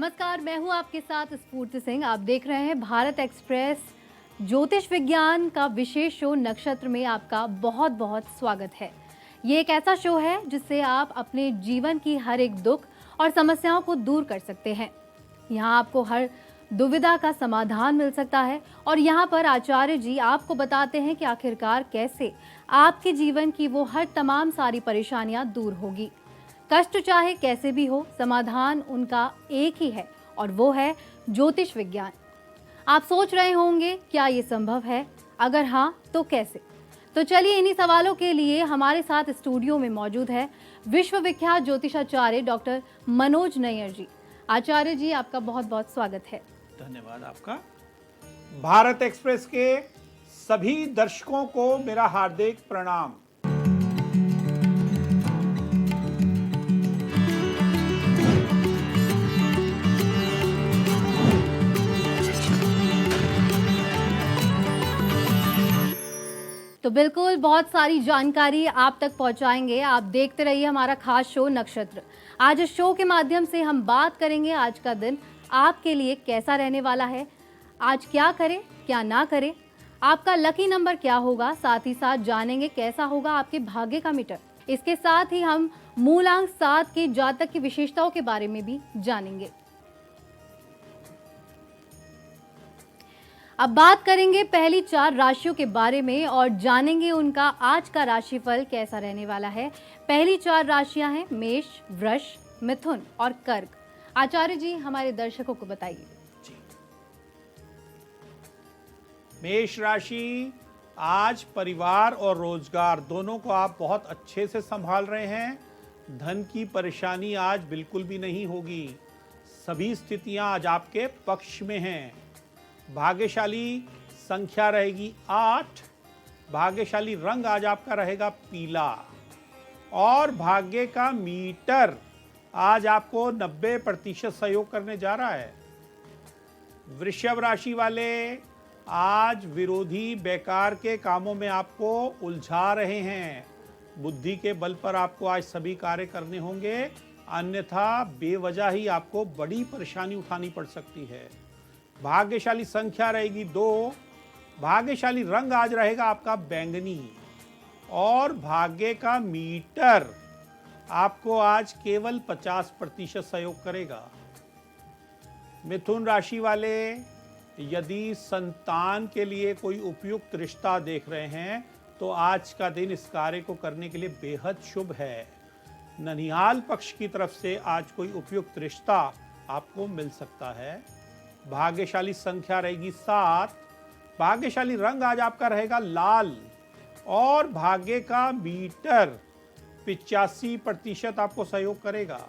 नमस्कार, मैं हूं आपके साथ स्फूर्ति सिंह। आप देख रहे हैं भारत एक्सप्रेस। ज्योतिष विज्ञान का विशेष शो नक्षत्र में आपका बहुत बहुत स्वागत है। ये एक ऐसा शो है जिससे आप अपने जीवन की हर एक दुख और समस्याओं को दूर कर सकते हैं। यहाँ आपको हर दुविधा का समाधान मिल सकता है और यहाँ पर आचार्य जी आपको बताते हैं कि आखिरकार कैसे आपके जीवन की वो हर तमाम सारी परेशानियाँ दूर होगी। कष्ट चाहे कैसे भी हो, समाधान उनका एक ही है और वो है ज्योतिष विज्ञान। आप सोच रहे होंगे क्या ये संभव है? अगर हाँ तो कैसे? तो चलिए इन्हीं सवालों के लिए हमारे साथ स्टूडियो में मौजूद है विश्वविख्यात ज्योतिषाचार्य डॉक्टर मनोज नैयर जी। आचार्य जी, आपका बहुत बहुत स्वागत है। धन्यवाद आपका। भारत एक्सप्रेस के सभी दर्शकों को मेरा हार्दिक प्रणाम। तो बिल्कुल बहुत सारी जानकारी आप तक पहुंचाएंगे। आप देखते रहिए हमारा खास शो नक्षत्र। आज इस शो के माध्यम से हम बात करेंगे आज का दिन आपके लिए कैसा रहने वाला है, आज क्या करें क्या ना करें, आपका लकी नंबर क्या होगा, साथ ही साथ जानेंगे कैसा होगा आपके भाग्य का मीटर। इसके साथ ही हम मूलांक 7 के जातक की विशेषताओं के बारे में भी जानेंगे। अब बात करेंगे पहली 4 राशियों के बारे में और जानेंगे उनका आज का राशिफल कैसा रहने वाला है। पहली 4 राशियां हैं मेष, वृष, मिथुन और कर्क। आचार्य जी, हमारे दर्शकों को बताइए। जी, मेष राशि, आज परिवार और रोजगार दोनों को आप बहुत अच्छे से संभाल रहे हैं। धन की परेशानी आज बिल्कुल भी नहीं होगी। सभी स्थितियां आज आपके पक्ष में हैं। भाग्यशाली संख्या रहेगी 8। भाग्यशाली रंग आज आपका रहेगा पीला और भाग्य का मीटर आज आपको 90% सहयोग करने जा रहा है। वृषभ राशि वाले, आज विरोधी बेकार के कामों में आपको उलझा रहे हैं। बुद्धि के बल पर आपको आज सभी कार्य करने होंगे, अन्यथा बेवजह ही आपको बड़ी परेशानी उठानी पड़ सकती है। भाग्यशाली संख्या रहेगी 2। भाग्यशाली रंग आज रहेगा आपका बैंगनी और भाग्य का मीटर आपको आज केवल 50% सहयोग करेगा। मिथुन राशि वाले, यदि संतान के लिए कोई उपयुक्त रिश्ता देख रहे हैं तो आज का दिन इस कार्य को करने के लिए बेहद शुभ है। ननिहाल पक्ष की तरफ से आज कोई उपयुक्त रिश्ता आपको मिल सकता है। भाग्यशाली संख्या रहेगी 7। भाग्यशाली रंग आज आपका रहेगा लाल और भाग्य का मीटर 85% आपको सहयोग करेगा।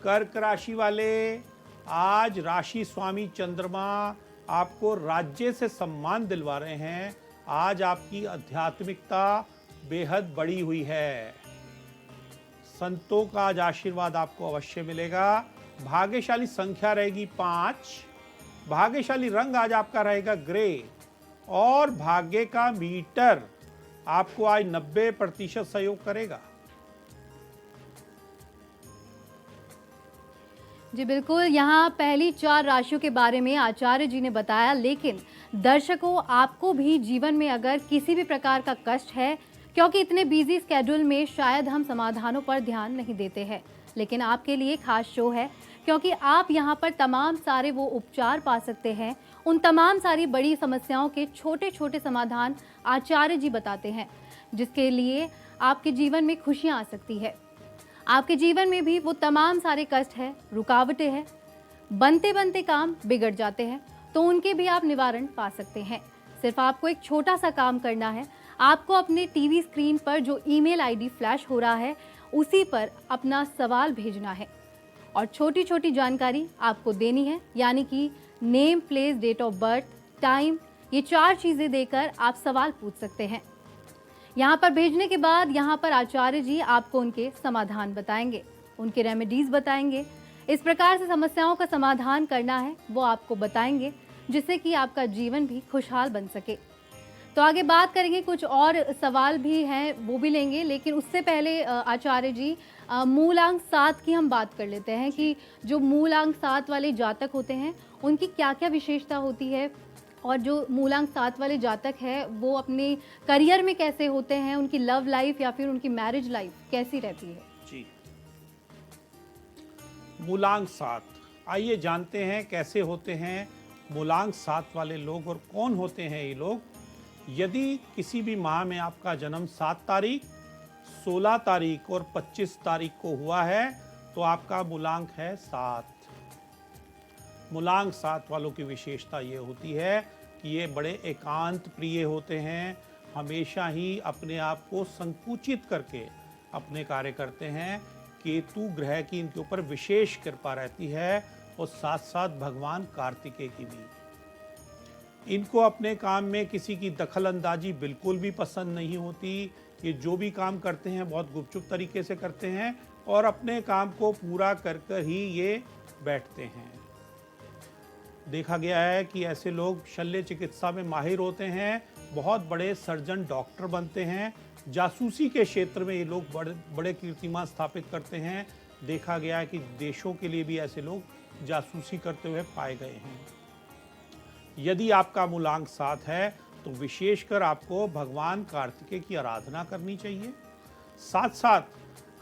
कर्क राशि वाले, आज राशि स्वामी चंद्रमा आपको राज्य से सम्मान दिलवा रहे हैं। आज आपकी आध्यात्मिकता बेहद बढ़ी हुई है। संतों का आज आशीर्वाद आपको अवश्य मिलेगा। भाग्यशाली संख्या रहेगी 5। भाग्यशाली रंग आज आपका रहेगा ग्रे और भाग्य का मीटर आपको आज 90% सहयोग करेगा। जी बिल्कुल, यहाँ पहली 4 राशियों के बारे में आचार्य जी ने बताया, लेकिन दर्शकों आपको भी जीवन में अगर किसी भी प्रकार का कष्ट है, क्योंकि इतने बिजी स्केड्यूल में शायद हम समाधानों पर ध्यान नहीं देते हैं, लेकिन आपके लिए खास शो है क्योंकि आप यहाँ पर तमाम सारे वो उपचार पा सकते हैं। उन तमाम सारी बड़ी समस्याओं के छोटे छोटे समाधान आचार्य जी बताते हैं, जिसके लिए आपके जीवन में खुशियाँ आ सकती है। आपके जीवन में भी वो तमाम सारे कष्ट है, रुकावटें हैं, बनते बनते काम बिगड़ जाते हैं, तो उनके भी आप निवारण पा सकते हैं। सिर्फ आपको एक छोटा सा काम करना है। आपको अपने टीवी स्क्रीन पर जो ईमेल आईडी फ्लैश हो रहा है उसी पर अपना सवाल भेजना है और छोटी छोटी जानकारी आपको देनी है, यानी कि name, place, date of birth, time, ये 4 चीज़ें देकर आप सवाल पूछ सकते हैं। यहाँ पर भेजने के बाद यहाँ पर आचार्य जी आपको उनके समाधान बताएंगे, उनके रेमेडीज़ बताएंगे। इस प्रकार से समस्याओं का समाधान करना है वो आपको बताएंगे, जिससे कि आपका जीवन भी खुशहाल बन सके। तो आगे बात करेंगे, कुछ और सवाल भी हैं वो भी लेंगे, लेकिन उससे पहले आचार्य जी मूलांक 7 की हम बात कर लेते हैं कि जो मूलांक 7 वाले जातक होते हैं उनकी क्या-क्या विशेषता होती है और जो मूलांक 7 वाले जातक है वो अपने करियर में कैसे होते हैं, उनकी लव लाइफ या फिर उनकी मैरिज लाइफ कैसी रहती है? जी, मूलांक 7, आइए जानते हैं कैसे होते हैं मूलांक 7 वाले लोग और कौन होते हैं ये लोग। यदि किसी भी माह में आपका जन्म 7 तारीख, 16 तारीख और 25 तारीख को हुआ है तो आपका मूलांक है 7। मूलांक 7 वालों की विशेषता ये होती है कि ये बड़े एकांत प्रिय होते हैं, हमेशा ही अपने आप को संकुचित करके अपने कार्य करते हैं। केतु ग्रह की इनके ऊपर विशेष कृपा रहती है और साथ साथ भगवान कार्तिकेय की भी। इनको अपने काम में किसी की दखल अंदाजी बिल्कुल भी पसंद नहीं होती। ये जो भी काम करते हैं बहुत गुपचुप तरीके से करते हैं और अपने काम को पूरा कर कर ही ये बैठते हैं। देखा गया है कि ऐसे लोग शल्य चिकित्सा में माहिर होते हैं, बहुत बड़े सर्जन डॉक्टर बनते हैं। जासूसी के क्षेत्र में ये लोग बड़े बड़े कीर्तिमान स्थापित करते हैं। देखा गया है कि देशों के लिए भी ऐसे लोग जासूसी करते हुए पाए गए हैं। यदि आपका मूलांक 7 है तो विशेषकर आपको भगवान कार्तिकेय की आराधना करनी चाहिए। साथ साथ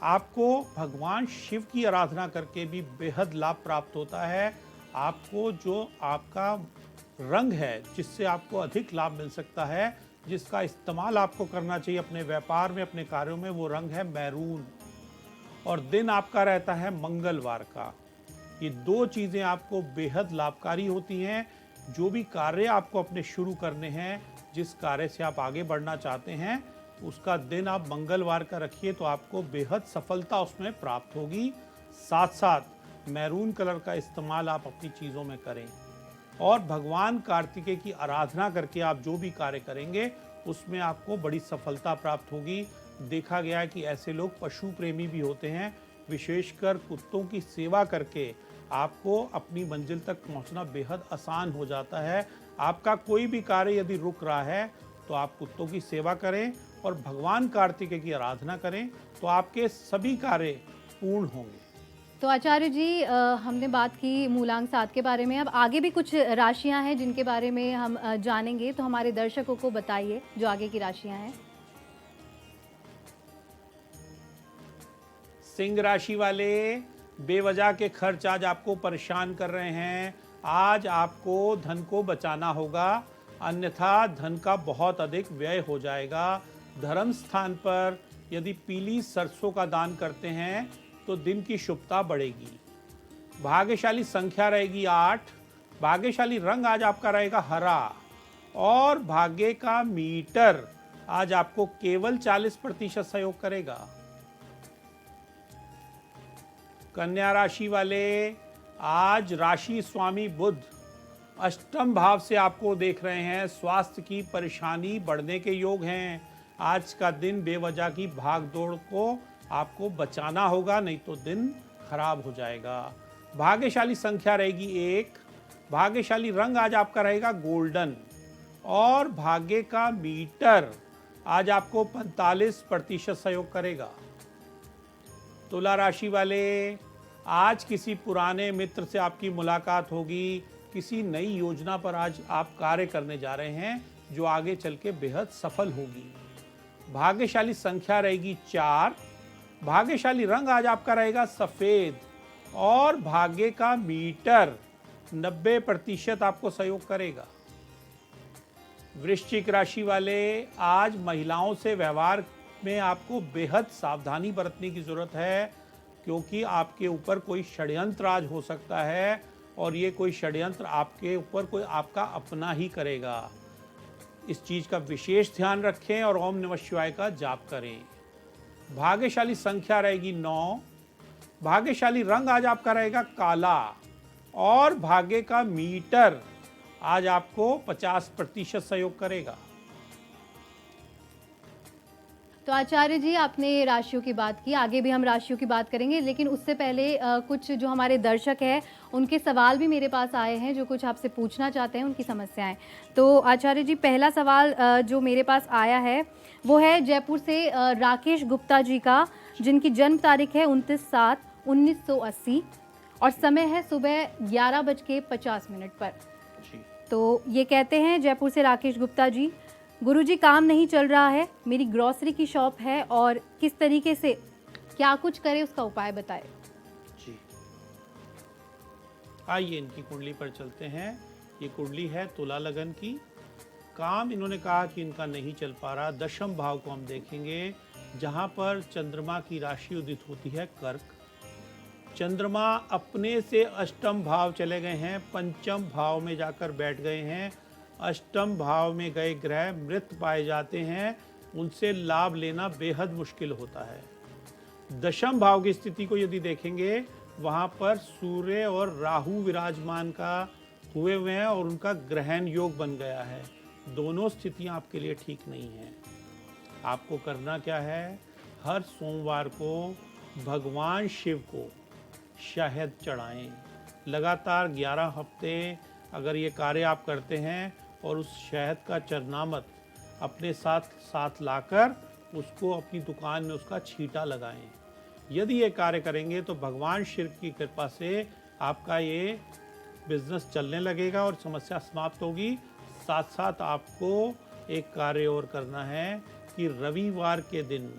आपको भगवान शिव की आराधना करके भी बेहद लाभ प्राप्त होता है। आपको जो आपका रंग है जिससे आपको अधिक लाभ मिल सकता है, जिसका इस्तेमाल आपको करना चाहिए अपने व्यापार में, अपने कार्यों में, वो रंग है मैरून और दिन आपका रहता है मंगलवार का। ये दो चीज़ें आपको बेहद लाभकारी होती हैं। जो भी कार्य आपको अपने शुरू करने हैं, जिस कार्य से आप आगे बढ़ना चाहते हैं, उसका दिन आप मंगलवार का रखिए तो आपको बेहद सफलता उसमें प्राप्त होगी। साथ साथ मैरून कलर का इस्तेमाल आप अपनी चीज़ों में करें और भगवान कार्तिकेय की आराधना करके आप जो भी कार्य करेंगे उसमें आपको बड़ी सफलता प्राप्त होगी। देखा गया है कि ऐसे लोग पशु प्रेमी भी होते हैं। विशेषकर कुत्तों की सेवा करके आपको अपनी मंजिल तक पहुंचना बेहद आसान हो जाता है। आपका कोई भी कार्य यदि रुक रहा है तो आप कुत्तों की सेवा करें और भगवान कार्तिकेय की आराधना करें तो आपके सभी कार्य पूर्ण होंगे। तो आचार्य जी हमने बात की मूलांक 7 के बारे में, अब आगे भी कुछ राशियां हैं जिनके बारे में हम जानेंगे, तो हमारे दर्शकों को बताइए जो आगे की राशियां हैं। सिंह राशि वाले, बेवजह के खर्च आज आपको परेशान कर रहे हैं। आज आपको धन को बचाना होगा, अन्यथा धन का बहुत अधिक व्यय हो जाएगा। धर्म स्थान पर यदि पीली सरसों का दान करते हैं तो दिन की शुभता बढ़ेगी। भाग्यशाली संख्या रहेगी 8। भाग्यशाली रंग आज आपका रहेगा हरा और भाग्य का मीटर आज आपको केवल 40% सहयोग करेगा। कन्या राशि वाले, आज राशि स्वामी बुध अष्टम भाव से आपको देख रहे हैं। स्वास्थ्य की परेशानी बढ़ने के योग हैं। आज का दिन बेवजह की भाग दौड़ को आपको बचाना होगा, नहीं तो दिन खराब हो जाएगा। भाग्यशाली संख्या रहेगी 1। भाग्यशाली रंग आज आपका रहेगा गोल्डन और भाग्य का मीटर आज आपको 45% सहयोग करेगा। तुला राशि वाले, आज किसी पुराने मित्र से आपकी मुलाकात होगी। किसी नई योजना पर आज आप कार्य करने जा रहे हैं जो आगे चल के बेहद सफल होगी। भाग्यशाली संख्या रहेगी 4। भाग्यशाली रंग आज आपका रहेगा सफेद और भाग्य का मीटर 90% आपको सहयोग करेगा। वृश्चिक राशि वाले, आज महिलाओं से व्यवहार में आपको बेहद सावधानी बरतने की जरूरत है, क्योंकि आपके ऊपर कोई षड्यंत्र आज हो सकता है और ये कोई षड्यंत्र आपके ऊपर कोई आपका अपना ही करेगा। इस चीज का विशेष ध्यान रखें और ओम नमः शिवाय का जाप करें। भाग्यशाली संख्या रहेगी 9। भाग्यशाली रंग आज आपका रहेगा काला और भाग्य का मीटर आज आपको 50% सहयोग करेगा। तो आचार्य जी, आपने राशियों की बात की, आगे भी हम राशियों की बात करेंगे, लेकिन उससे पहले कुछ जो हमारे दर्शक हैं उनके सवाल भी मेरे पास आए हैं, जो कुछ आपसे पूछना चाहते हैं, उनकी समस्याएं। तो आचार्य जी, पहला सवाल जो मेरे पास आया है वो है जयपुर से राकेश गुप्ता जी का, जिनकी जन्म तारीख है 29/7/1980 और समय है सुबह 11:50 पर। जी। तो ये कहते हैं जयपुर से राकेश गुप्ता जी, गुरुजी काम नहीं चल रहा है, मेरी ग्रोसरी की शॉप है और किस तरीके से क्या कुछ करें उसका उपाय बताएं। जी, आइए इनकी कुंडली पर चलते हैं। ये कुंडली है तुला लगन की। काम इन्होंने कहा कि इनका नहीं चल पा रहा। दशम भाव को हम देखेंगे, जहां पर चंद्रमा की राशि उदित होती है कर्क। चंद्रमा अपने से अष्टम भाव चले गए हैं, पंचम भाव में जाकर बैठ गए हैं। अष्टम भाव में गए ग्रह मृत पाए जाते हैं, उनसे लाभ लेना बेहद मुश्किल होता है। दशम भाव की स्थिति को यदि देखेंगे, वहां पर सूर्य और राहु विराजमान का हुए हुए हैं और उनका ग्रहण योग बन गया है। दोनों स्थितियां आपके लिए ठीक नहीं हैं। आपको करना क्या है, हर सोमवार को भगवान शिव को शहद चढ़ाएं। लगातार 11 हफ्ते अगर ये कार्य आप करते हैं और उस शहद का चरनामत अपने साथ साथ लाकर उसको अपनी दुकान में उसका छींटा लगाएं। यदि ये कार्य करेंगे तो भगवान शिव की कृपा से आपका ये बिजनेस चलने लगेगा और समस्या समाप्त होगी। साथ साथ आपको एक कार्य और करना है कि रविवार के दिन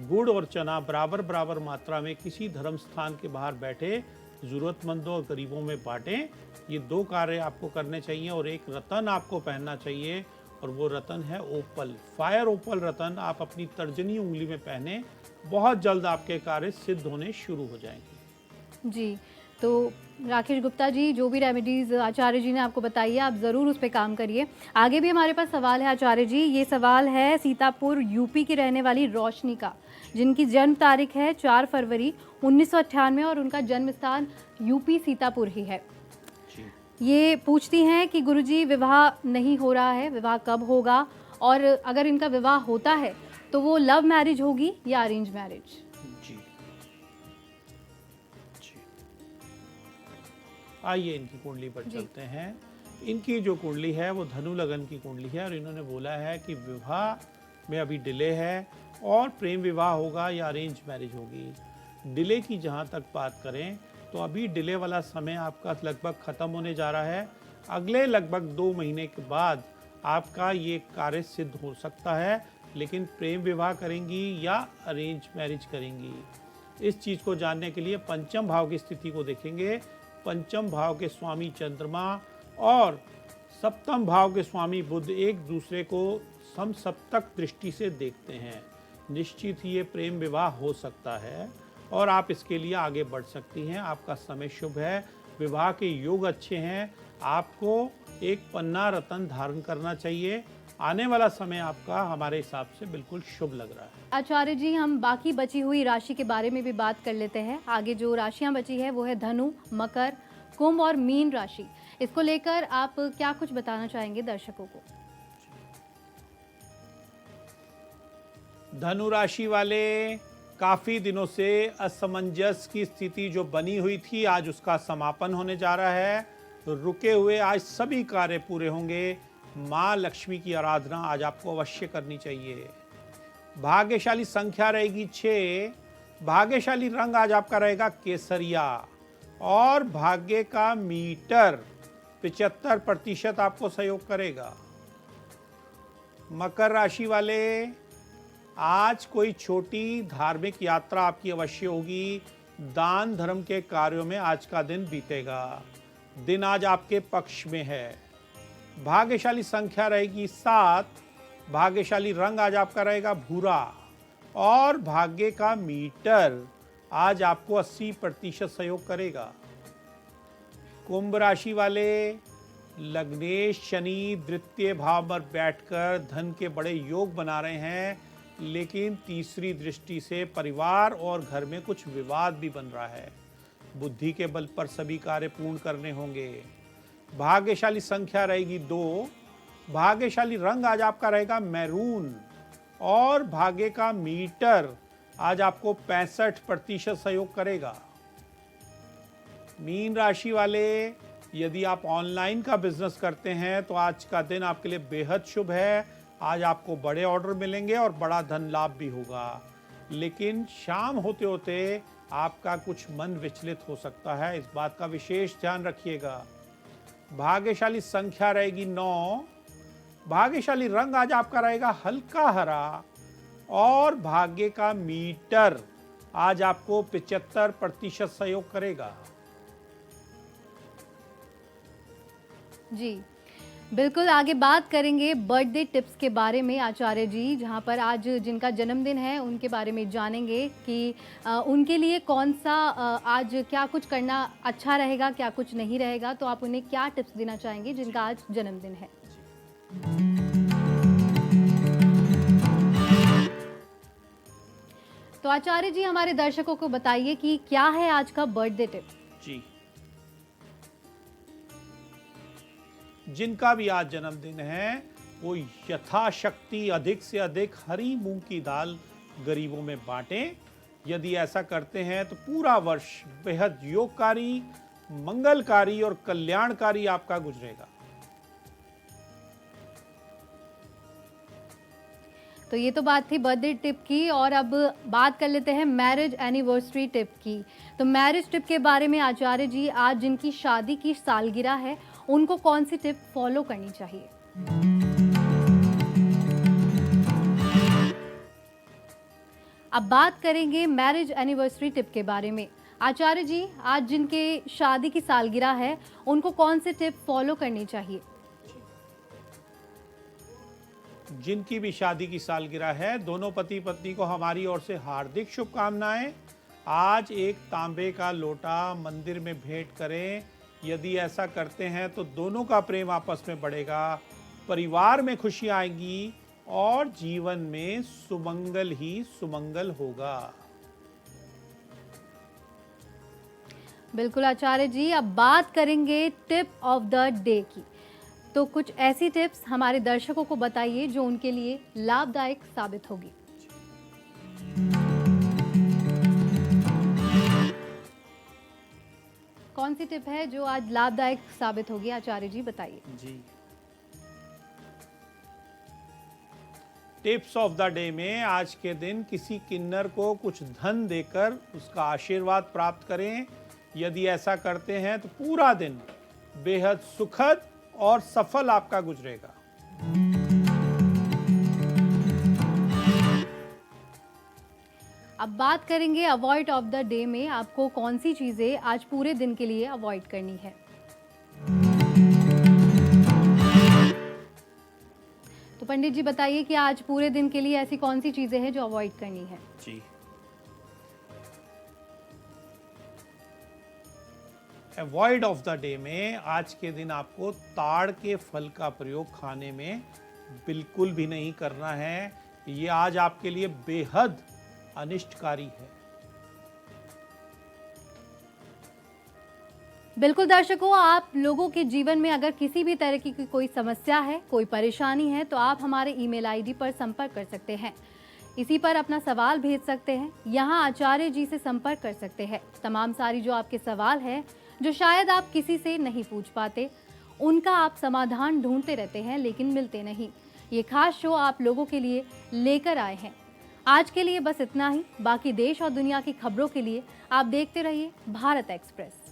गुड़ और चना बराबर बराबर मात्रा में किसी धर्म स्थान के बाहर बैठे ज़रूरतमंदों और गरीबों में बांटें। ये 2 कार्य आपको करने चाहिए और एक रतन आपको पहनना चाहिए और वो रतन है ओपल, फायर ओपल रतन। आप अपनी तर्जनी उंगली में पहने, बहुत जल्द आपके कार्य सिद्ध होने शुरू हो जाएंगे। जी, तो राकेश गुप्ता जी, जो भी रेमेडीज़ आचार्य जी ने आपको बताई है, आप ज़रूर उस पे काम करिए। आगे भी हमारे पास सवाल है आचार्य जी। ये सवाल है सीतापुर यूपी की रहने वाली रोशनी का, जिनकी जन्म तारीख है 4 फरवरी 1998 और उनका जन्म स्थान यूपी सीतापुर ही है। ये पूछती हैं कि गुरुजी, विवाह नहीं हो रहा है, विवाह कब होगा, और अगर इनका विवाह होता है तो वो लव मैरिज होगी या अरेंज मैरिज। जी जी, आइए इनकी कुंडली पर चलते हैं। इनकी जो कुंडली है वो धनु लगन की कुंडली है और इन्होंने बोला है कि विवाह में अभी डिले है और प्रेम विवाह होगा या अरेंज मैरिज होगी। डिले की जहाँ तक बात करें तो अभी डिले वाला समय आपका लगभग ख़त्म होने जा रहा है। अगले लगभग 2 महीने के बाद आपका ये कार्य सिद्ध हो सकता है, लेकिन प्रेम विवाह करेंगी या अरेंज मैरिज करेंगी, इस चीज़ को जानने के लिए पंचम भाव की स्थिति को देखेंगे। पंचम भाव के स्वामी चंद्रमा और सप्तम भाव के स्वामी बुध एक दूसरे को समसप्तक दृष्टि से देखते हैं। निश्चित ही ये प्रेम विवाह हो सकता है और आप इसके लिए आगे बढ़ सकती हैं। आपका समय शुभ है, विवाह के योग अच्छे हैं। आपको एक पन्ना रतन धारण करना चाहिए। आने वाला समय आपका हमारे हिसाब से बिल्कुल शुभ लग रहा है। आचार्य जी, हम बाकी बची हुई राशि के बारे में भी बात कर लेते हैं। आगे जो राशियां बची है वो है धनु, मकर, कुंभ और मीन राशि। इसको लेकर आप क्या कुछ बताना चाहेंगे दर्शकों को। धनु राशि वाले, काफी दिनों से असमंजस की स्थिति जो बनी हुई थी, आज उसका समापन होने जा रहा है। तो रुके हुए आज सभी कार्य पूरे होंगे। माँ लक्ष्मी की आराधना आज आपको अवश्य करनी चाहिए। भाग्यशाली संख्या रहेगी 6। भाग्यशाली रंग आज आपका रहेगा केसरिया और भाग्य का मीटर 75% आपको सहयोग करेगा। मकर राशि वाले, आज कोई छोटी धार्मिक यात्रा आपकी अवश्य होगी। दान धर्म के कार्यों में आज का दिन बीतेगा। दिन आज आपके पक्ष में है। भाग्यशाली संख्या रहेगी 7। भाग्यशाली रंग आज आपका रहेगा भूरा और भाग्य का मीटर आज आपको 80% सहयोग करेगा। कुंभ राशि वाले, लग्नेश शनि द्वितीय भाव पर बैठकर धन के बड़े योग बना रहे हैं, लेकिन तीसरी दृष्टि से परिवार और घर में कुछ विवाद भी बन रहा है। बुद्धि के बल पर सभी कार्य पूर्ण करने होंगे। भाग्यशाली संख्या रहेगी 2। भाग्यशाली रंग आज आपका रहेगा मैरून और भाग्य का मीटर आज आपको 65% सहयोग करेगा। मीन राशि वाले, यदि आप ऑनलाइन का बिजनेस करते हैं तो आज का दिन आपके लिए बेहद शुभ है। आज आपको बड़े ऑर्डर मिलेंगे और बड़ा धन लाभ भी होगा, लेकिन शाम होते होते आपका कुछ मन विचलित हो सकता है, इस बात का विशेष ध्यान रखिएगा। भाग्यशाली संख्या रहेगी 9। भाग्यशाली रंग आज आपका रहेगा हल्का हरा और भाग्य का मीटर आज आपको 75% सहयोग करेगा। जी बिल्कुल, आगे बात करेंगे बर्थडे टिप्स के बारे में आचार्य जी, जहां पर आज जिनका जन्मदिन है उनके बारे में जानेंगे कि उनके लिए कौन सा आज क्या कुछ करना अच्छा रहेगा, क्या कुछ नहीं रहेगा। तो आप उन्हें क्या टिप्स देना चाहेंगे जिनका आज जन्मदिन है? तो आचार्य जी हमारे दर्शकों को बताइए कि क्या है आज का बर्थडे टिप? जी, जिनका भी आज जन्मदिन है वो यथाशक्ति अधिक से अधिक हरी मूंग की दाल गरीबों में बांटें। यदि ऐसा करते हैं तो पूरा वर्ष बेहद योगकारी, मंगलकारी और कल्याणकारी आपका गुजरेगा। तो ये तो बात थी बर्थडे टिप की, और अब बात कर लेते हैं मैरिज एनिवर्सरी टिप की। तो मैरिज टिप के बारे में आचार्य जी, आज जिनकी शादी की सालगिरह है उनको कौन सी टिप फॉलो करनी चाहिए? अब बात करेंगे मैरिज एनिवर्सरी टिप के बारे में। आचार्य जी, आज जिनके शादी की सालगिरह है उनको कौन सी टिप फॉलो करनी चाहिए? जिनकी भी शादी की सालगिरह है, दोनों पति पत्नी को हमारी ओर से हार्दिक शुभकामनाएं। आज एक तांबे का लोटा मंदिर में भेंट करें। यदि ऐसा करते हैं तो दोनों का प्रेम आपस में बढ़ेगा, परिवार में खुशियां आएंगी और जीवन में सुमंगल ही सुमंगल होगा। बिल्कुल आचार्य जी, अब बात करेंगे टिप ऑफ द डे की। तो कुछ ऐसी टिप्स हमारे दर्शकों को बताइए जो उनके लिए लाभदायक साबित होगी। कौन सी टिप है जो आज लाभदायक साबित होगी? आचार्य जी बताइए। जी, टिप्स ऑफ द डे में आज के दिन किसी किन्नर को कुछ धन देकर उसका आशीर्वाद प्राप्त करें। यदि ऐसा करते हैं तो पूरा दिन बेहद सुखद और सफल आपका गुजरेगा। अब बात करेंगे अवॉइड ऑफ द डे में, आपको कौन सी चीजें आज पूरे दिन के लिए अवॉइड करनी है? तो पंडित जी बताइए कि आज पूरे दिन के लिए ऐसी कौन सी चीजें हैं जो अवॉइड करनी है? जी, अवॉइड ऑफ द डे में आज के दिन आपको ताड़ के फल का प्रयोग खाने में बिल्कुल भी नहीं करना है। ये आज आपके लिए बेहद अनिष्टकारी है। बिल्कुल दर्शकों, आप लोगों के जीवन में अगर किसी भी तरह की कोई समस्या है, कोई परेशानी है, तो आप हमारे ईमेल आईडी पर संपर्क कर सकते हैं। इसी पर अपना सवाल भेज सकते हैं। यहाँ आचार्य जी से संपर्क कर सकते हैं। तमाम सारी जो आपके सवाल है, जो शायद आप किसी से नहीं पूछ पाते, उनका आप समाधान ढूंढते रहते हैं लेकिन मिलते नहीं। ये खास शो आप लोगों के लिए लेकर आए हैं। आज के लिए बस इतना ही। बाकी देश और दुनिया की खबरों के लिए आप देखते रहिए भारत एक्सप्रेस।